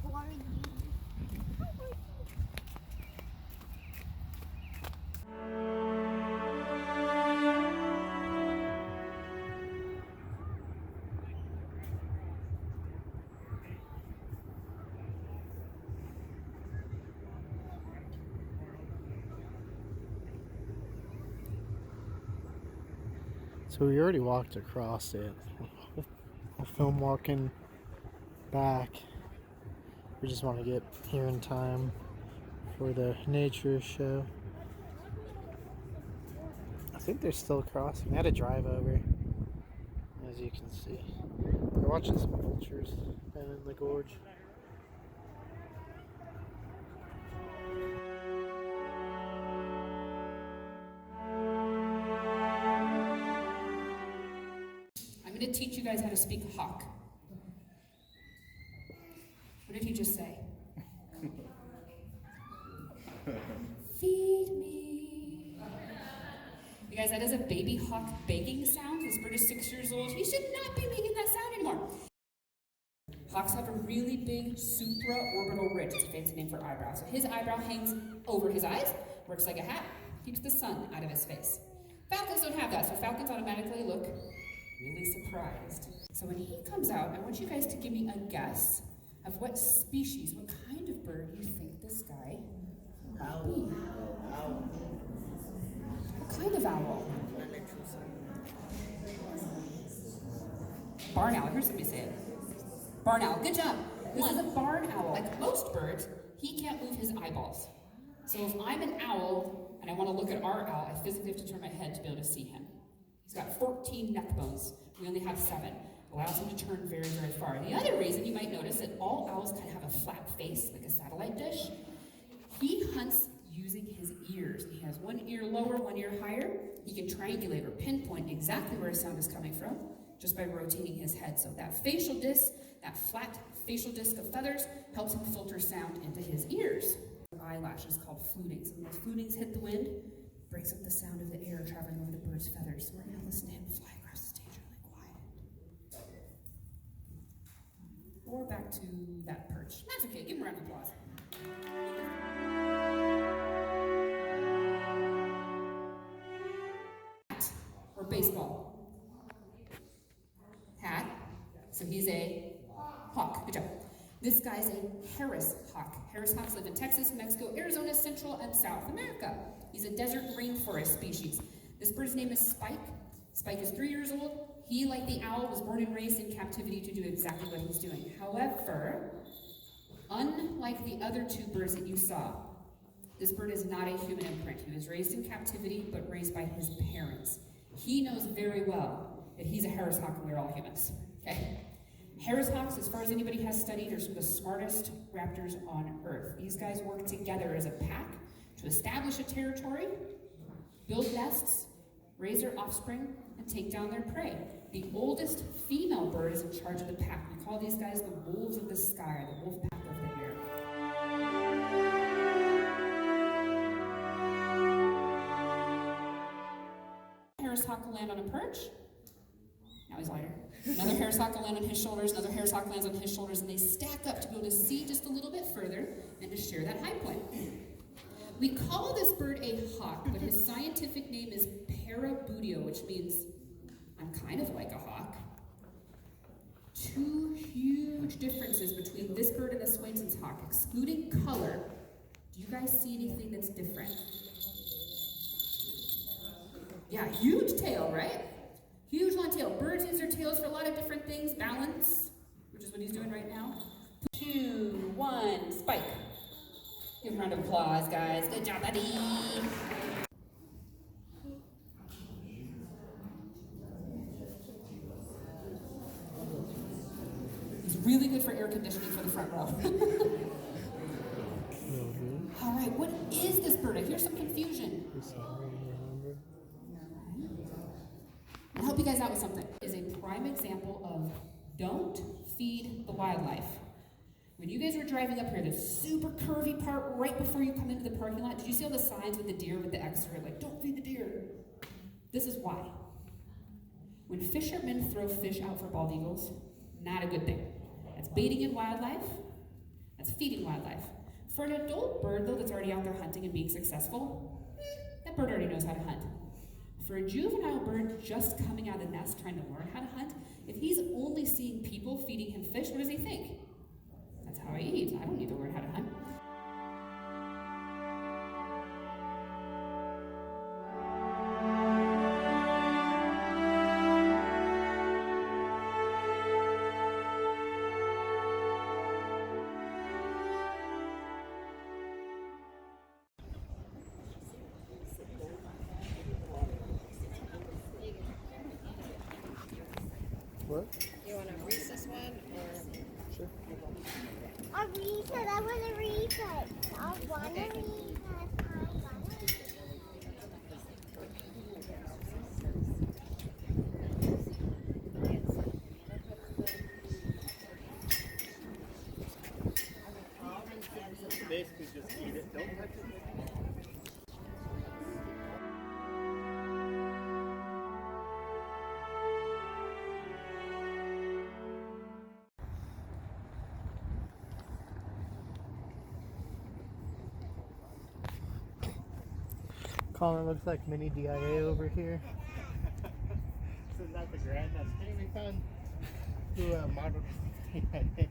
Gorge. So we already walked across it. We'll film walking back. We just want to get here in time for the nature show. I think they're still crossing. They had to drive over, as you can see. We're watching some vultures down in the gorge. I'm going to teach you guys how to speak hawk. What did he just say? Feed me. You guys, that is a baby hawk begging sound. This bird is 6 years old. He should not be making that sound anymore. Hawks have a really big supraorbital ridge. It's a fancy name for eyebrow. So his eyebrow hangs over his eyes, works like a hat, keeps the sun out of his face. Falcons don't have that, so falcons automatically look really surprised. So when he comes out, I want you guys to give me a guess of what species, what kind of bird you think this guy might be. What kind of owl? Barn owl. Here's somebody say it. Barn owl. Good job. This is a barn owl. Like most birds, he can't move his eyeballs. So if I'm an owl and I want to look at our owl, I physically have to turn my head to be able to see him. He's got 14 neck bones. We only have 7. Allows him to turn very, very far. The other reason you might notice that all owls kind of have a flat face, like a satellite dish. He hunts using his ears. He has one ear lower, one ear higher. He can triangulate or pinpoint exactly where his sound is coming from just by rotating his head. So that facial disc, that flat facial disc of feathers, helps him filter sound into his ears. Eyelashes called flutings. When those flutings hit the wind, breaks up the sound of the air traveling over the bird's feathers. So we're going to listen to him fly across the stage really quiet. Or back to that perch. That's okay. Give him a round of applause. Hat or baseball? Hat. So he's a hawk. Good job. This guy's a Harris hawk. Harris hawks live in Texas, Mexico, Arizona, Central, and South America. He's a desert rainforest species. This bird's name is Spike. Spike is 3 years old. He, like the owl, was born and raised in captivity to do exactly what he's doing. However, unlike the other 2 birds that you saw, this bird is not a human imprint. He was raised in captivity, but raised by his parents. He knows very well that he's a Harris hawk and we're all humans. Okay? Harris hawks, as far as anybody has studied, are some of the smartest raptors on Earth. These guys work together as a pack to establish a territory, build nests, raise their offspring, and take down their prey. The oldest female bird is in charge of the pack. We call these guys the wolves of the sky, the wolf pack of the air. Harris hawk will land on a perch. Now he's lighter. Another Harris hawk will land on his shoulders, another Harris hawk lands on his shoulders, and they stack up to be able to see just a little bit further and to share that high point. We call this bird a hawk, but his scientific name is Parabudio, which means I'm kind of like a hawk. 2 huge differences between this bird and the Swainson's hawk. Excluding color, do you guys see anything that's different? Yeah, huge tail, right? Huge long tail. Birds use their tails for a lot of different things. Balance, which is what he's doing right now. 2, 1, spike. Give him a round of applause, guys. Good job, buddy. He's really good for air conditioning for the front row. All right, what is this bird? I hear some confusion. I'll help you guys out with something. It is a prime example of don't feed the wildlife. When you guys were driving up here, the super curvy part right before you come into the parking lot, did you see all the signs with the deer with the X, like, don't feed the deer? This is why. When fishermen throw fish out for bald eagles, not a good thing. That's baiting in wildlife. That's feeding wildlife. For an adult bird, though, that's already out there hunting and being successful, that bird already knows how to hunt. For a juvenile bird just coming out of the nest trying to learn how to hunt, if he's only seeing people feeding him fish, what does he think? That's how I eat. I don't need to learn how to hunt. What? You want a Reese's one or? Sure. A Reese's, I want a Reese's. I want a Reese's. Basically just eat it, don't touch it. Colin, looks like mini DIA over here. So is that the grandma's hey, we found who modeled CIA.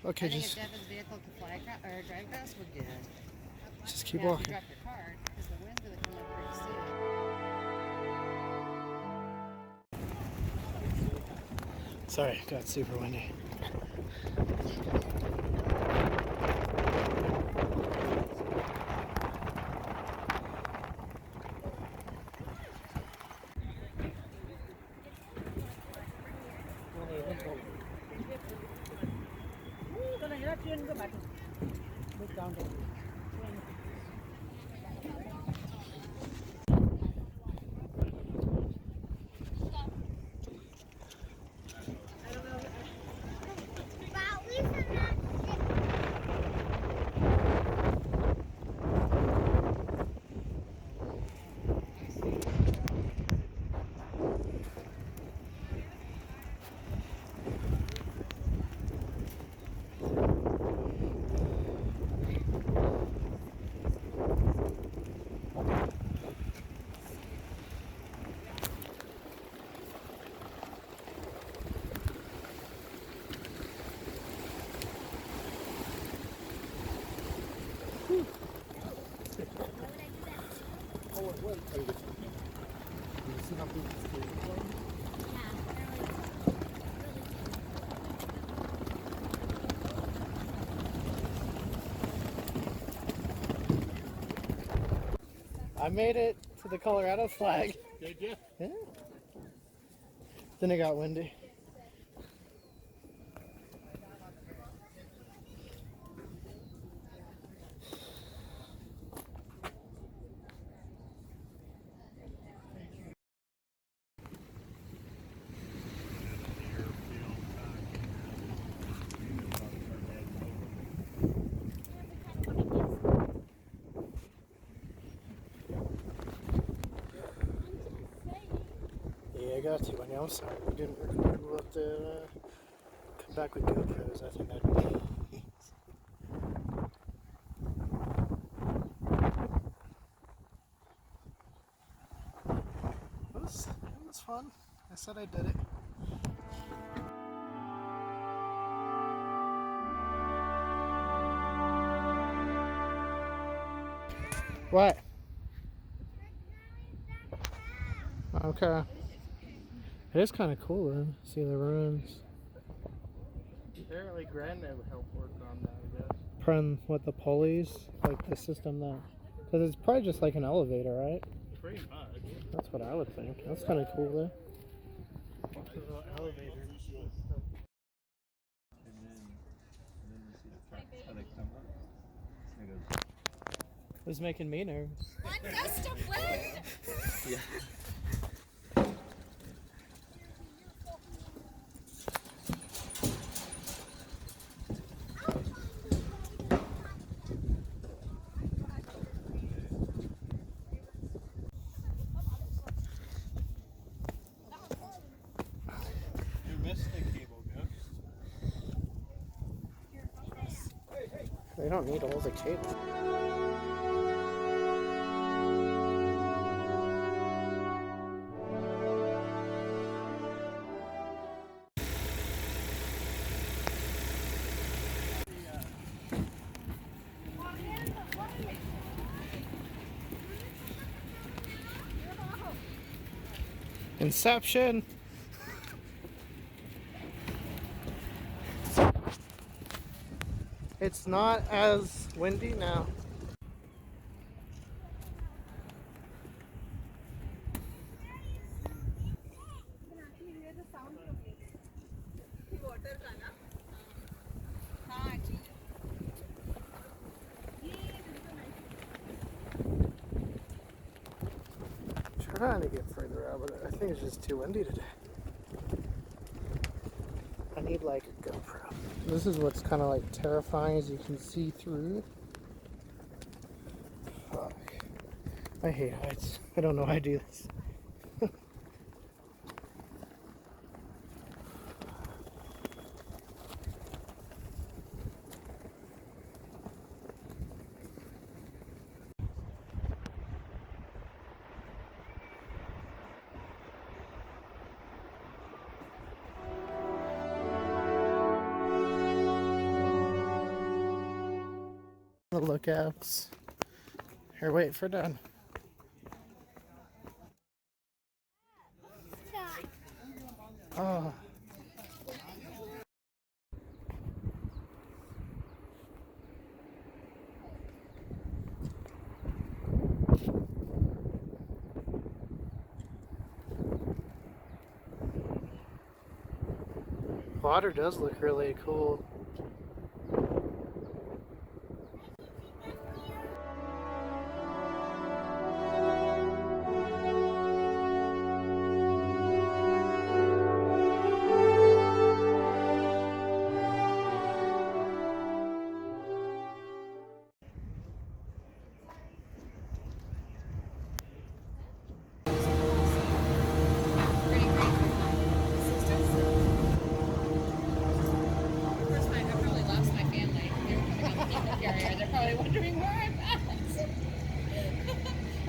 Okay, I think just if Devin's vehicle could fly or drive across, we're good. just keep Now, if walking. you drop your card, because the wind's going to come up pretty soon. Sorry, it got super windy. I made it to the Colorado flag. Did you? Yeah. Then it got windy. Yeah, I got to. I know. I'm sorry we didn't record. We'll have to come back with GoPros. I think that'd be. It was fun. I said I did it. What? Okay. It is kind of cool though. See the ruins. Apparently Grandma helped work on that, I guess. From what the pulleys, like the system that, because it's probably just like an elevator, right? Pretty much. That's what I would think. That's kind of cool though. It's a little elevator. And then you see the trucks, how they come up. And it goes, It was making me nervous. One gust of wind! yeah. We don't need all the cable. Inception! It's not as windy now. Trying to get further out, but I think it's just too windy today. I need like a GoPro. This is what's kind of like terrifying, as you can see through. Fuck. I hate heights. I don't know how I do this. The lookouts. Here, wait for done. Oh. Water does look really cool.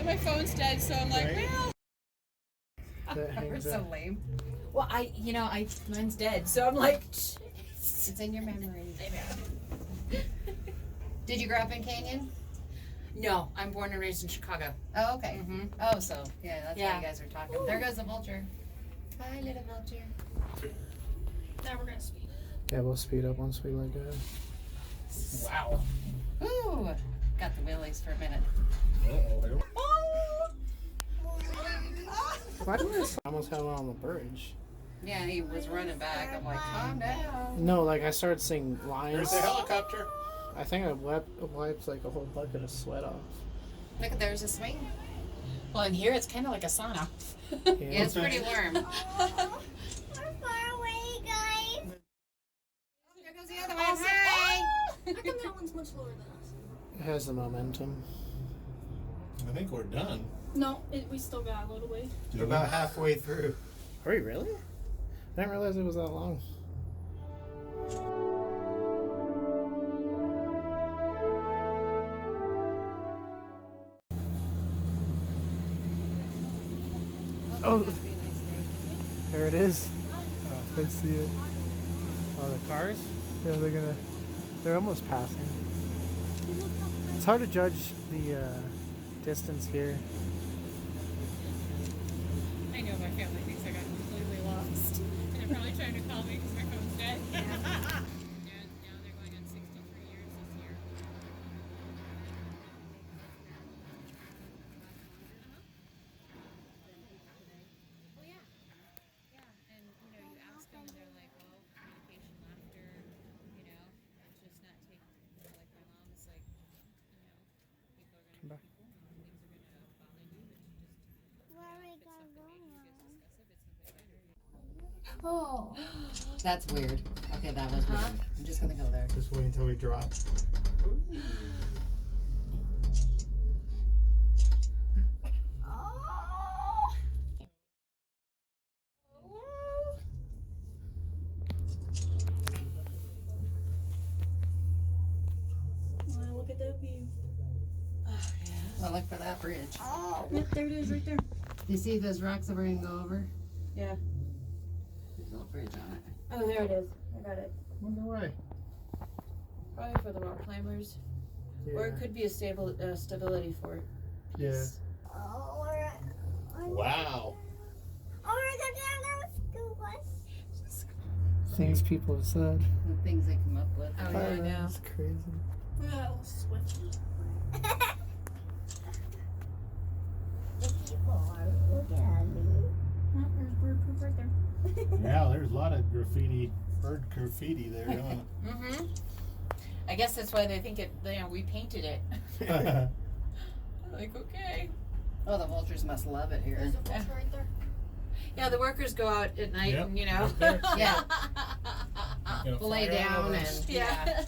My phone's dead, so I'm like, well. We're so lame. Well, mine's dead, so I'm like, It's in your memory. Did you grow up in Canyon? no, I'm born and raised in Chicago. Oh, okay. Mm-hmm. Oh, so yeah, that's why Yeah. you guys are talking. There goes the vulture. Bye, little vulture. Now we're gonna speed. Yeah, we'll speed up once we let go. Wow. Ooh, got the willies for a minute. Why do I almost had one on the bridge? Yeah, he was running back. I'm like, calm down. No, like I started seeing lines. There's a helicopter. I think I wiped like a whole bucket of sweat off. Look, there's a swing. Well, in here it's kind of like a sauna. Yeah, it's pretty warm. We're far away, guys. There goes the other one. Hi. How come that one's much lower than us? It has the momentum. I think we're done. No, we still got a little way. We're about halfway through. Are we really? I didn't realize it was that long. Oh, there it is. Oh, I see it. Oh, the cars? Yeah, they're almost passing. It's hard to judge the distance here. I know my family thinks I got completely lost. And they're probably trying to call me because my phone's dead. Now they're going on 63 years this year. Well, yeah. Yeah, and you ask them and they're like, well, communication, laughter, it's just not taking, like my mom's like, people are going to Come back. things are going to bother you, but you just Where are we gonna go now? Oh, that's weird. Okay, that was weird. I'm just gonna go there. Just wait until we drop. to look for that bridge. Yep, there it is, right there. You see those rocks that we're gonna go over? Yeah. There's a little bridge on it. Oh, there it is. I got it. Wonder why. Probably for the rock climbers, or it could be a stability fort. Yeah. Oh, Wow. Things people have said. The things they come up with. Oh yeah, I know. That's crazy. Oh, switchy. The people are looking at me. Oh, there's bird poop right there. Yeah, there's a lot of graffiti, bird graffiti there, Mm-hmm. I guess that's why they think it. We painted it. huh? Like, okay. Oh, the vultures must love it here. There's a vulture right there. Yeah, the workers go out at night Yep, and right there. Yeah. Gonna Lay fly all down over and us. yeah.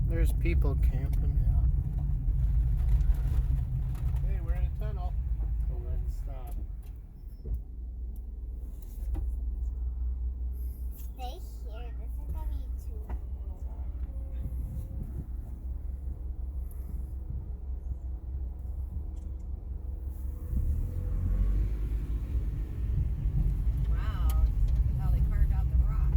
There's people camping. Hey, we're in a tunnel. Go ahead and stop. Stay here. This is gonna be too cool. Wow. Look at how they carved out the rock.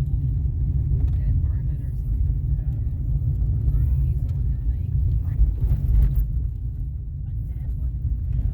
Dead marmot or something. Diesel-looking thing.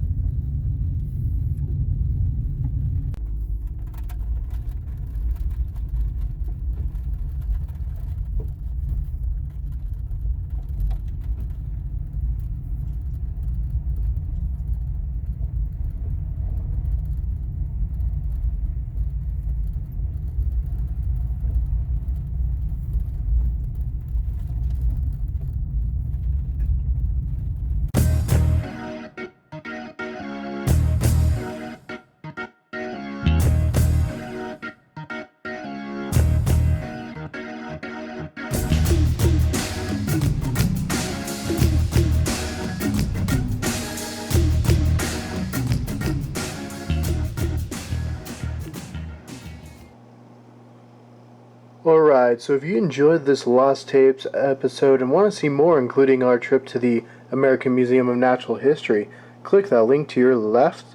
Alright, so if you enjoyed this Lost Tapes episode and want to see more, including our trip to the American Museum of Natural History, click that link to your left.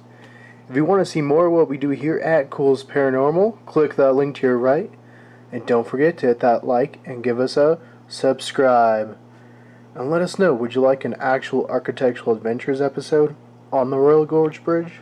If you want to see more of what we do here at Culz Paranormal, click that link to your right. And don't forget to hit that like and give us a subscribe. And let us know, would you like an actual Architectural Adventures episode on the Royal Gorge Bridge?